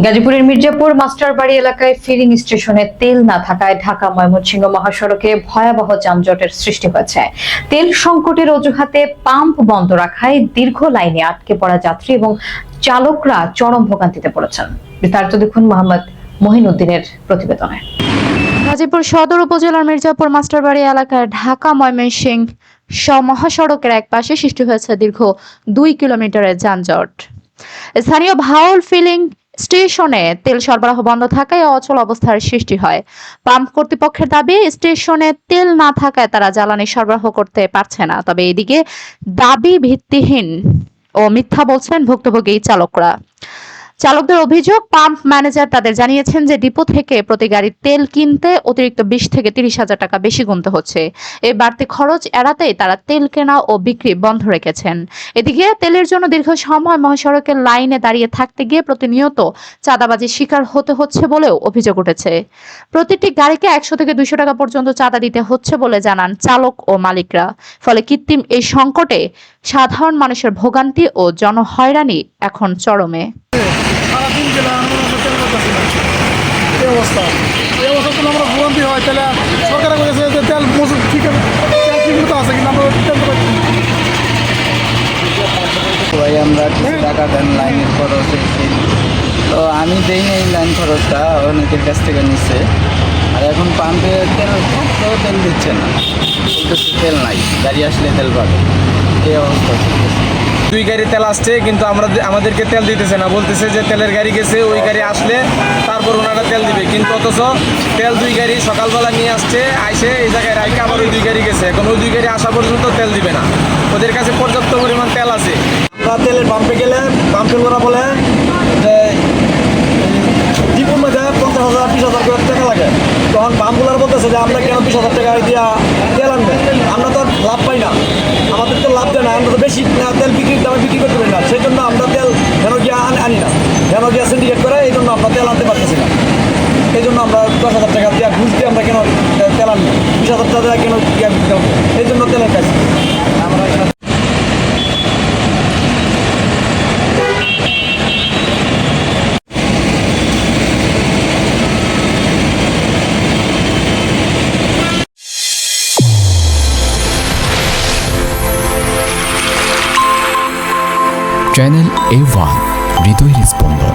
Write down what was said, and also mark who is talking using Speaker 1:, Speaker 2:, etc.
Speaker 1: গাজীপুরের মির্জাপুর মাস্টারবাড়ি এলাকায় ফিলিং স্টেশনে তেল না থাকায় ঢাকা ময়মনসিংহ মহাসড়কে ভয়াবহ যানজটের সৃষ্টি হয়েছে। তেল সংকটের অজুহাতে পাম্প বন্ধ রাখায় দীর্ঘ লাইনে আটকে পড়া যাত্রী এবং চালকরা চরম ভোগান্তিতে পড়েছেন। বিস্তারিত দেখুন মোহাম্মদ মহিনুদ্দিনের প্রতিবেদনে।
Speaker 2: গাজীপুর সদর উপজেলার মির্জাপুর মাস্টারবাড়ি এলাকায় ঢাকা ময়মনসিংহ মহাসড়কের একপাশে সৃষ্টি হয়েছে দীর্ঘ 2 কিলোমিটারের যানজট। স্থানীয় ভাওল ফিলিং স্টেশনে তেল সরবরাহ বন্ধ থাকায় অচল অবস্থার সৃষ্টি হয়। পাম্প কর্তৃপক্ষের দাবি, স্টেশনে তেল না থাকায় তারা জ্বালানি সরবরাহ করতে পারছে না। তবে এদিকে দাবি ভিত্তিহীন ও মিথ্যা বলছেন ভুক্তভোগী চালকরা। চালকদের অভিযোগ, পাম্প ম্যানেজার তাদের জানিয়েছেন যে ডিপো থেকে প্রতি গাড়ির তেল কিনতে অতিরিক্ত 20 থেকে 30 হাজার টাকা বেশি গুনতে হচ্ছে। এই বাড়তি খরচ এড়াতেই তারা তেল কেনা ও বিক্রি বন্ধ রেখেছেন। এদিকে তেলের জন্য দীর্ঘ সময় মহাসড়কের লাইনে দাঁড়িয়ে থাকতে গিয়ে প্রতিনিয়ত চাঁদাবাজির শিকার হতে হচ্ছে বলেও অভিযোগ উঠেছে। প্রতিটি গাড়িকে 100 থেকে 200 টাকা পর্যন্ত চাঁদা দিতে হচ্ছে বলে জানান চালক ও মালিকরা। ফলে কৃত্রিম এই সংকটে সাধারণ মানুষের ভোগান্তি ও জনহয়রানি এখন চরমে।
Speaker 3: সারাদিন গেলে আমরা তেল পাচ্ছি না। এই অবস্থা তো আমরা ভোগান্তি হয়। তাহলে সরকারের বলেছে যে তেল মজুদ ঠিক আছে, তেল ঠিকমতো আছে, কিন্তু আমরা তেল তো পাচ্ছি না।
Speaker 4: ভাই আমরা কিছু টাকা দেন লাইনের খরচ এসে, তো আমি দেই না এই লাইন খরচটা, অনেকের কাছ থেকে নিচ্ছে। আর এখন পাম্পে তেল দিচ্ছে না, বলতেছে তেল নাই, গাড়ি আসলে তেল পাবে, এই অবস্থা চলতেছে।
Speaker 5: 2 গাড়ি তেল আসছে, কিন্তু আমাদেরকে তেল দিতেছে না, বলতেছে যে তেলের গাড়ি গেছে, ওই গাড়ি আসলে তারপর ওনারা তেল দিবে। কিন্তু অথচ তেল 2 গাড়ি সকালবেলা নিয়ে আসছে, আইসে এই জায়গায় রাখে আবার ওই 2 গাড়ি গেছে। এখন ওই 2 গাড়ি আসা পর্যন্ত তেল দিবে না। ওদের কাছে পর্যাপ্ত পরিমাণ তেল আছে।
Speaker 3: আমরা তেলের পাম্পে গেলে পাম্পের ওরা বলে যে ডিপোর মধ্যে 50,000 20,000 করে টাকা লাগে। তখন পাম্পগুলার বলতেছে যে আমরা কেন 20,000 টাকা দিয়া তেল আনবে, আমরা তো লাভ পাই না, আমাদের তো লাভ দেয় না, আমরা তো বেশি তেল বিক্রির দামে বিক্রি করতে পারি না। সেই জন্য আমরা তেল কেন গিয়ে আনি না, কেন গিয়ে সিন্ডিকেট করে, এই জন্য আমরা তেল আনতে পারতেছি না। এই জন্য আমরা 10,000 টাকা দিয়ে ঘুষ দিয়ে আমরা কেন তেল আনি, 20,000 টাকা কেন গিয়ে বিক্রি করবো, এই জন্য তেলের কাজ আমরা।
Speaker 6: চ্যানেল A1 হৃদয়ের স্পন্দন।